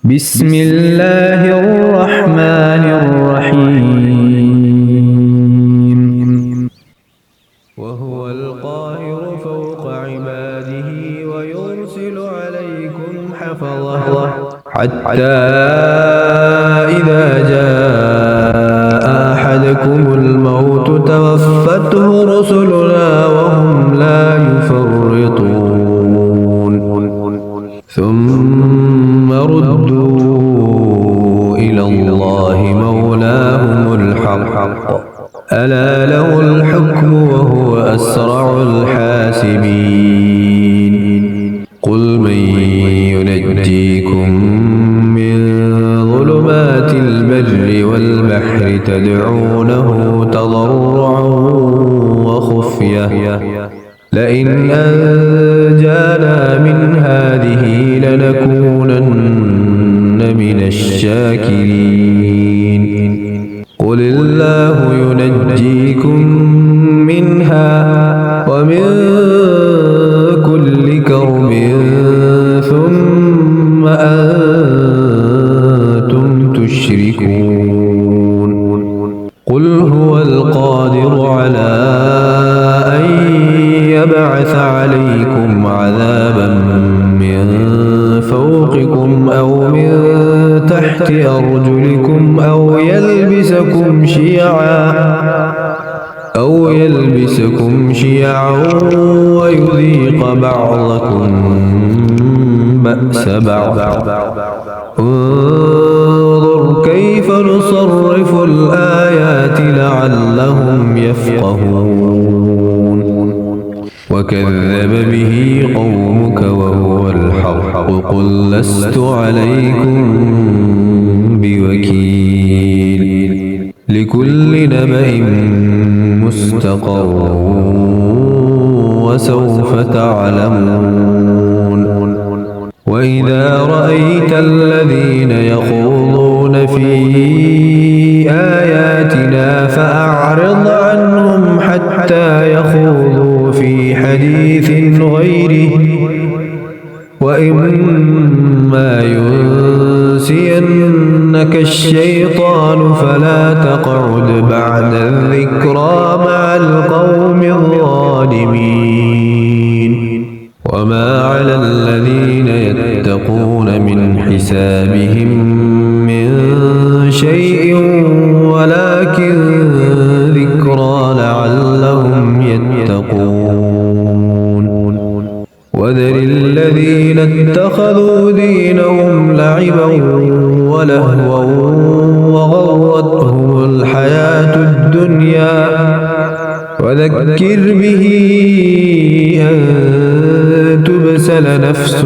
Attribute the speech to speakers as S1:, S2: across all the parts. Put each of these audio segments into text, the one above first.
S1: بسم الله الرحمن الرحيم.
S2: وهو القاهر فوق عباده ويرسل عليكم حفظه حتى إذا جاء أحدكم الموت توفته رسلنا وهم لا يفرطون ثم ردوا إلى الله مولاهم الحق ألا له الحكم وهو أسرع الحاسبين. قل من ينجيكم من ظلمات البر والبحر تدعونه تضرعا وخفية لئن أنجانا من هذه لنكونن من الشاكرين. قل الله ينجيكم منها ومن كل كرب ثم أنتم تشركون. قل هو القادر على أن يبعث عليكم عذابا من فوقكم أو من تحت أرجلكم أو يلبسكم شيعا ويذيق بعضكم بأس بعض. انظر كيف نصرف الآيات لعلهم يفقهون. وكذب به قومك وهو الحق قل لست عليكم بوكيل. لكل نبأ مستقر وسوف تعلمون. وإذا رأيت الذين يخوضون في آياتنا فأعرض عنهم حتى يخوضوا في حديث غيره وإما ينسينك الشيطان فلا تقعد بعد الذكرى مع القوم الظالمين. وما على الذين يتقون من حسابهم من شيء ولكن ذكرى لعلهم يتقون. وذر الذين اتخذوا دينهم لعبا ولهوا وغرتهم الحياة الدنيا وذكر به أن تبسل نفس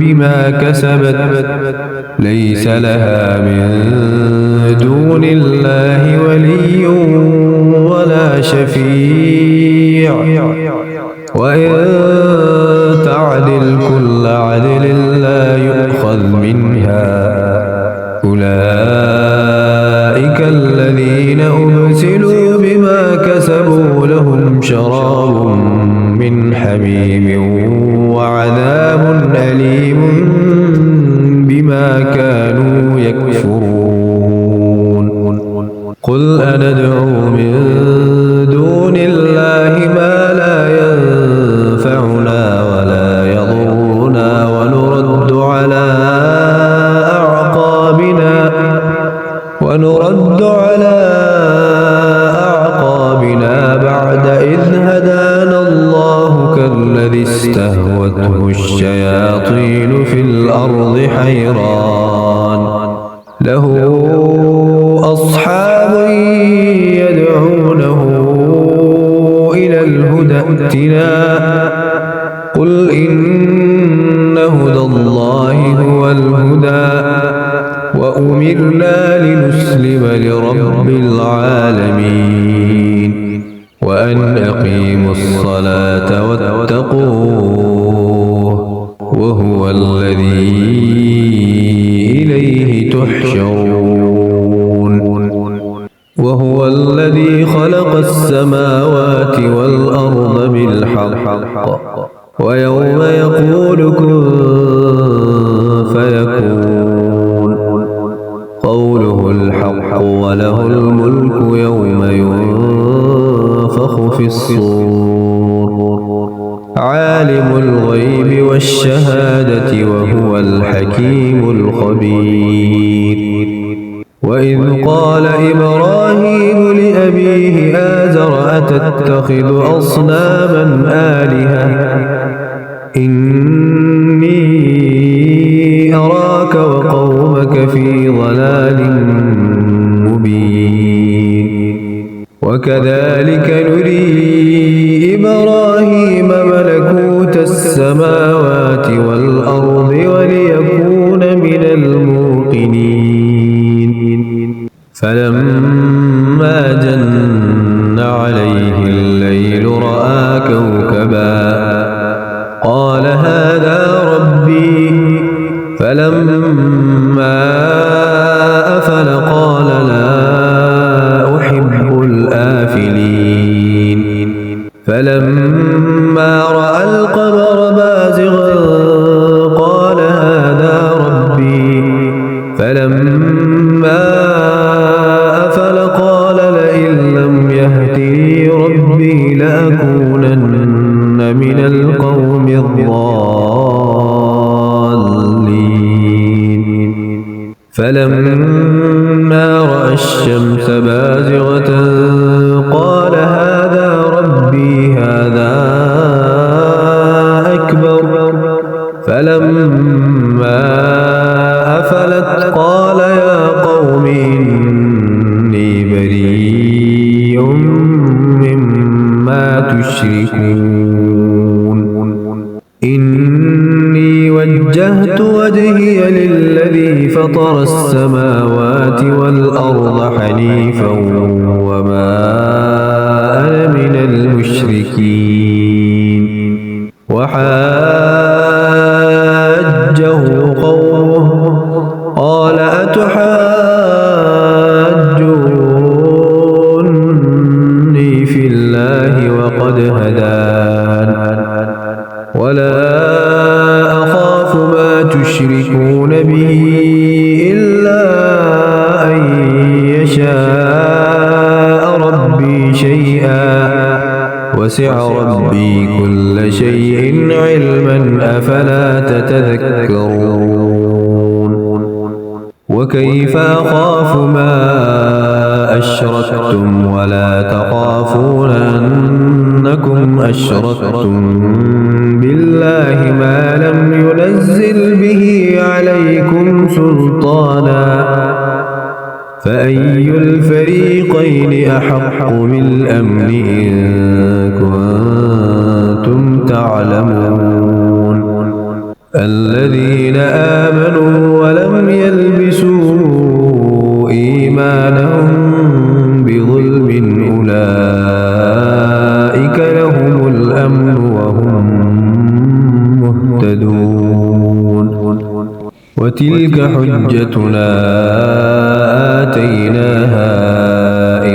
S2: بما كسبت ليس لها من دون الله ولي ولا شفيع وإن تعدل كل عدل لا يؤخذ منها. أولئك الذين أبسلوا بما كسبوا لهم شراب من حميم وعذاب أليم بما كانوا يكفرون. قل أندعو من دون الله ما لا ينفعنا ولا يضرنا ونرد على أعقابنا بعد إذ هدانا الله كالذي استهوته الشياطين في الأرض حيران له أصحاب يدعونه إلى الهدى ائتنا. قل إن هدى الله هو الهدى وأمرنا لنسلم لرب العالمين وأن أقيموا الصلاة واتقوه وهو الذي إليه تحشرون. وهو الذي خلق السماوات والأرض بالحق ويوم يقول كن فيكون وهو الحكيم الخبير. وإذ قال إبراهيم لأبيه آزر أتتخذ أصناما آلهة إني أراك وقومك في ضلال مبين. وكذلك نري إبراهيم ملكوت السماوات والأرض وليكون من الموقنين. فلما جن عليه الليل رأى كوكبا قال هذا ربي. فلما أفل قال لا أحب الآفلين. فلما رأى القمر بازغا قال هذا ربي. فلما أفل قال لئن لم يهدني ربي لأكونن من القوم الضالين. فلما رأى الشمس بازغة قال هذا ربي هذا أكبر. فلما أفلت قال يا قوم إني بريء مما تشركون. إني وجهت وجهي للذي فطر السماوات والأرض حنيفا وما أنا من المشركين. وحاجه قومه قال أتحاجوني في الله وقد هدان ولا أخاف ما تشركون به إلا أن يشاء ربي شيئا وسع ربي كل شيء علما أفلا تتذكرون. وكيف أخاف ما أشركتم ولا تخافون أنكم أشركتم بالله ما لم ينزل به عليكم سلطانا فأي الفريقين أحق بالأمن إن كنتم تعلمون. الذين آمنوا ولم يلبسوا إيمانهم بظلم أولئك لهم الأمن وهم مهتدون. وتلك حجتنا آتيناها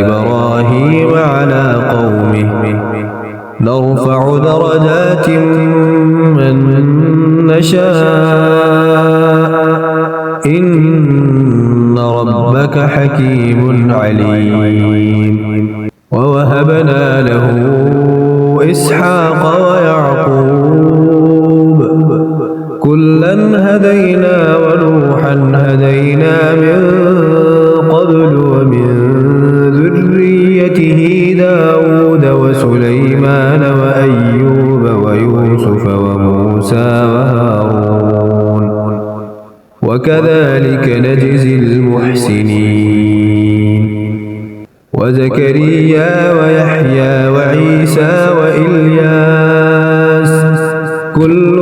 S2: إبراهيم على قومه نرفع درجات من نشاء إن ربك حكيم عليم. ووهبنا له إسحاق ويعقوب كلا هدينا ونوحا هدينا من قبل ومن ذريته داود وسليمان وأيوب ويوسف وموسى وهارون وكذلك نجزي المحسنين. وزكريا ويحيى وعيسى وإلياس كل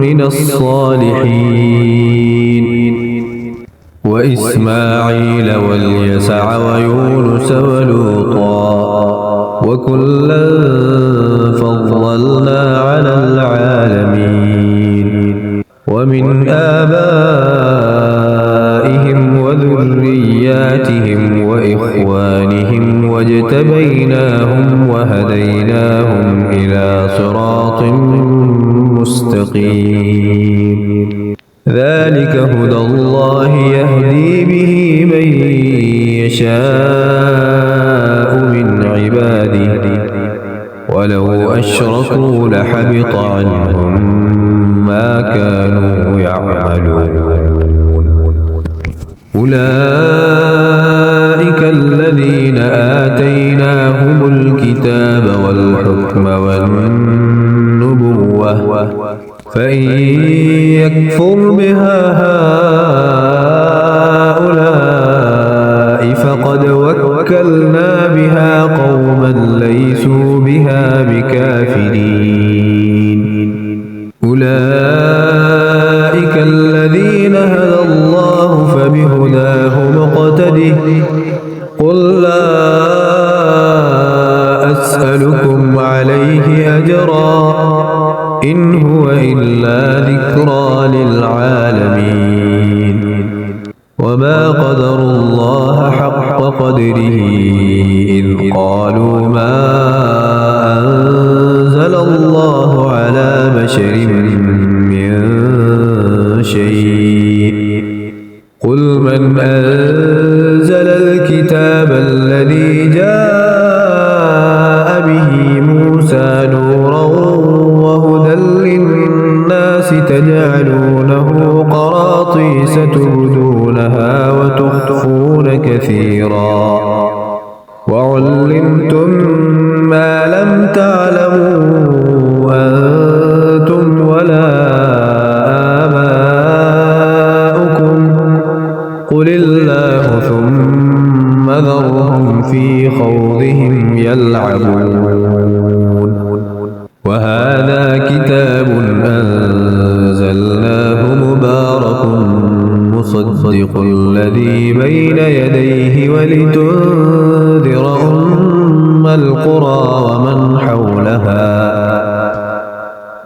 S2: من الصالحين. وإسماعيل واليسع ويونس ولوطا وكلا فضلنا على العالمين. ومن آبائهم وذرياتهم وإخوانهم واجتبيناهم وهديناهم إلى صراط مستقيم. ذلك هدى الله يهدي به من يشاء من عباده ولو أشركوا لحبط عنهم ما كانوا يعملون أولئك الذين آتيناهم الكتاب والحكم والنبوة فإن يكفر بها هؤلاء فقد وكلنا بها قوما ليسوا بها بكافرين أولئك الذين هدى الله فبهداه مقتده قل لا أسألكم عليه أجرا إن هو إلا ذكرى للعالمين وما قدروا الله حق قدره إذ قالوا ما أنزل الله على بشر من شيء قل من أنزل الكتاب الذي جاء به موسى نورا وهدى للناس تجعلونه قراطيس تبدونها وتخفون كثيرا وعلمتم ما لم تعلموا أنتم ولا آباؤكم قل الله ثم ذرهم في خوضهم يلعبون وهذا كتاب أنزلناه مبارك مصدق الذي بين يديه ولتنذر أم القرى ومن حولها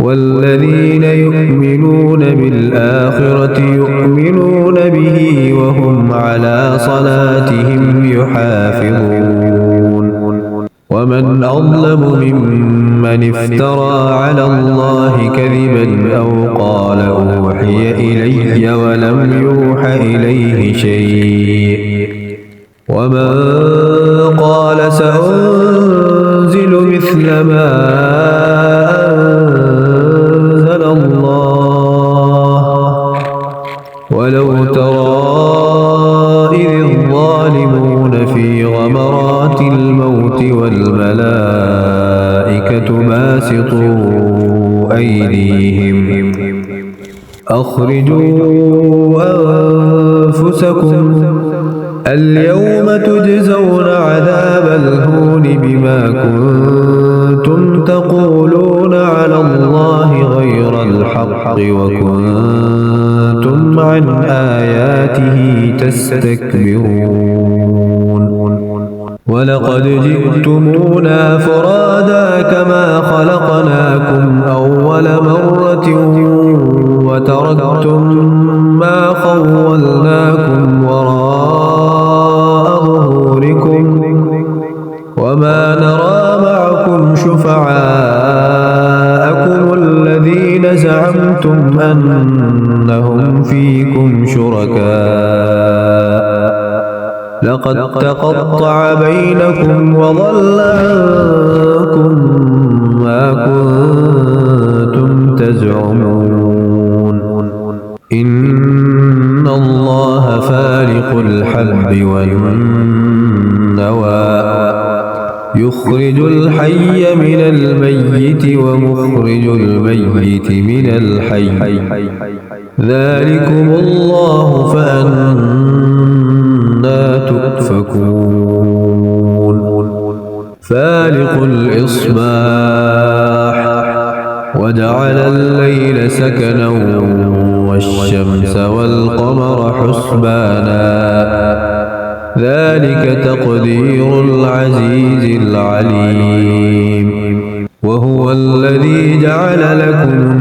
S2: والذين يؤمنون بالآخرة يؤمنون به وهم على صلاتهم يحافظون ومن أظلم ممن افترى على الله كذبا أو قال أوحي إلي ولم يوح إليه شيء ومن قال سأنزل مثل ما أنزل الله ولو ترى إذ الظالمون في غمرات الموت والملائكة باسطوا أيديهم أخرجوا أنفسكم اليوم تجزون عذاب الهون بما كنتم تقولون على الله غير الحق وكنتم عن آياته تستكبرون ولقد جئتمونا فرادا كما خلقناكم أول مرة وتركتم ما خولناكم وراء ظهوركم وما نرى معكم شفعاءكم الذين زعمتم أنهم فيكم شركاء لقد تقطع بينكم وضل عنكم ما كنتم تزعمون إن الله فالق الحب والنوى يخرج الحي من الميت ومخرج الميت من الحي ذلكم الله فأنا تؤفكون فالق الإصباح وجعل الليل سكنا والشمس والقمر حسبانا ذلك تقدير العزيز العليم وهو الذي جعل لكم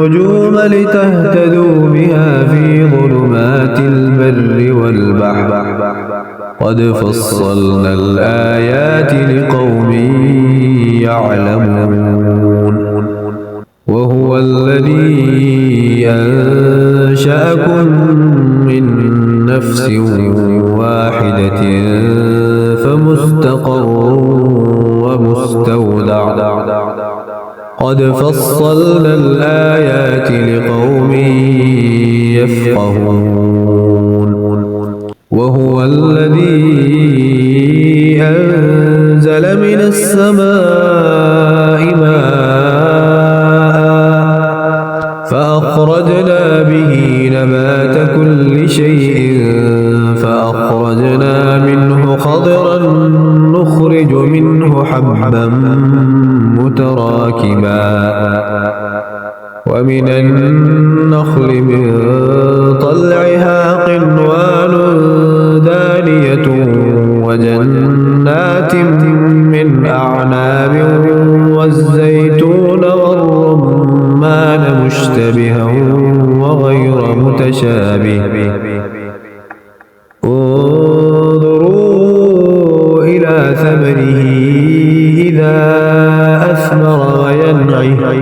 S2: النجوم لتهتدوا بها في ظلمات البر والبحر قد فصلنا الآيات لقوم يعلمون وهو الذي أنشأكم من نفس واحدة فمستقر ومستودع قد قد فصلنا الآيات لقوم يفقهون وهو الذي أنزل من السماء ماء فأخرجنا به نبات كل شيء فأخرجنا منه خضرا نخرج منه حبا متراكبا ومن النخل من طلعها قنوان دانية وجنات من أعناب والزيتون والرمان مشتبها وغير متشابه انظروا إلى ثمره إذا أثمر وينعه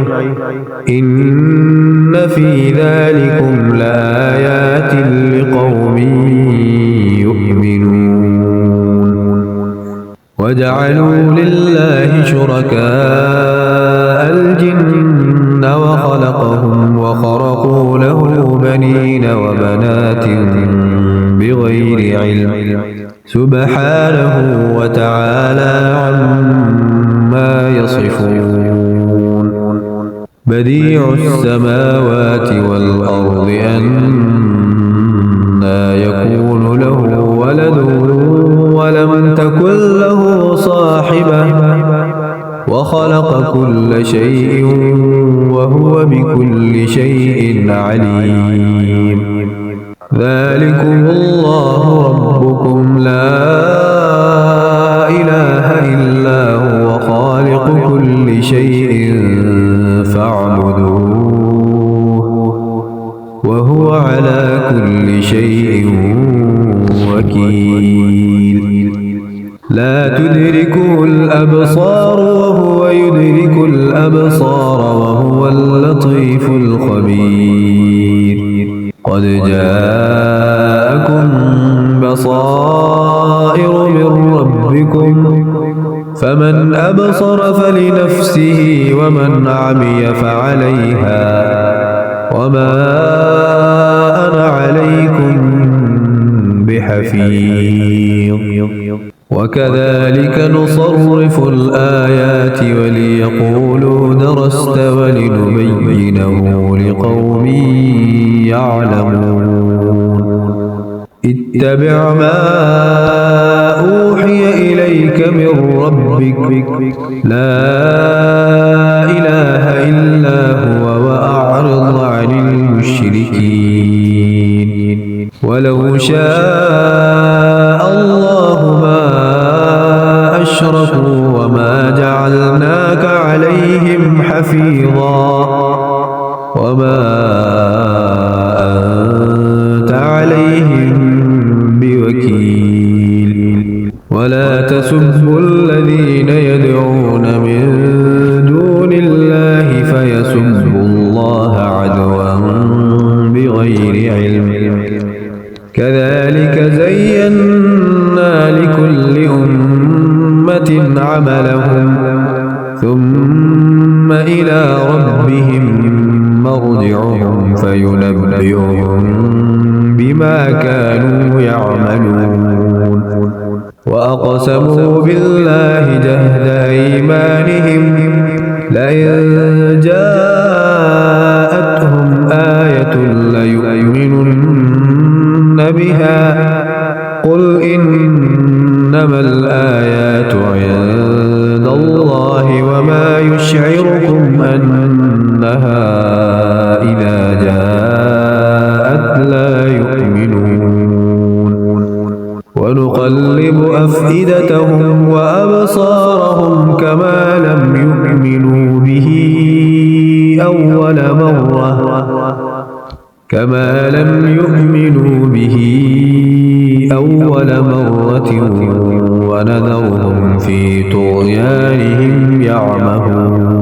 S2: إن في ذلكم لآيات لقوم يؤمنون وجعلوا لله شركاء الجن وخلقهم وخرقوا له بنين وبنات بغير علم سبحانه وتعالى عما يصفون بديع السماوات والأرض أنى يكون له ولد ولم تكن له صاحبة وخلق كل شيء وهو بكل شيء عليم ذلكم الله ربكم لا إله إلا هو خالق كل شيء فاعبدوه وهو على كل شيء وكيل لا تدركه الأبصار وهو يدرك الأبصار وهو اللطيف الخبير قد جاءكم بصائر من ربكم فمن أبصر فلنفسه ومن عمي فعليها وما أنا عليكم بحفيظ وكذلك نصرف الآيات وليقولوا درست ولنبينه لقوم يعلمون اتبع ما أوحي إليك من ربك لا إله إلا هو وأعرض عن المشركين ولو شاء الله ما أشركوا وما جعلناك عليهم حفيظا وما أنت عليهم بوكيل ولا تسبوا الذين يدعون من دون الله فيسبوا الله عدوا بغير علم كذلك زينا لكل أمة عملهم ثم إلى ربهم مرجعهم فينبئهم بما كانوا يعملون وأقسموا بالله جهد أيمانهم لئن جاءتهم آية ليؤمنن بها قل إنما الآيات عند الله وما يشعركم أنها إذا جاءت لا يؤمنون ونقلب أفئدتهم وأبصارهم كما لم يؤمنوا به أول مرة ونذرهم في طغيانهم يعمهون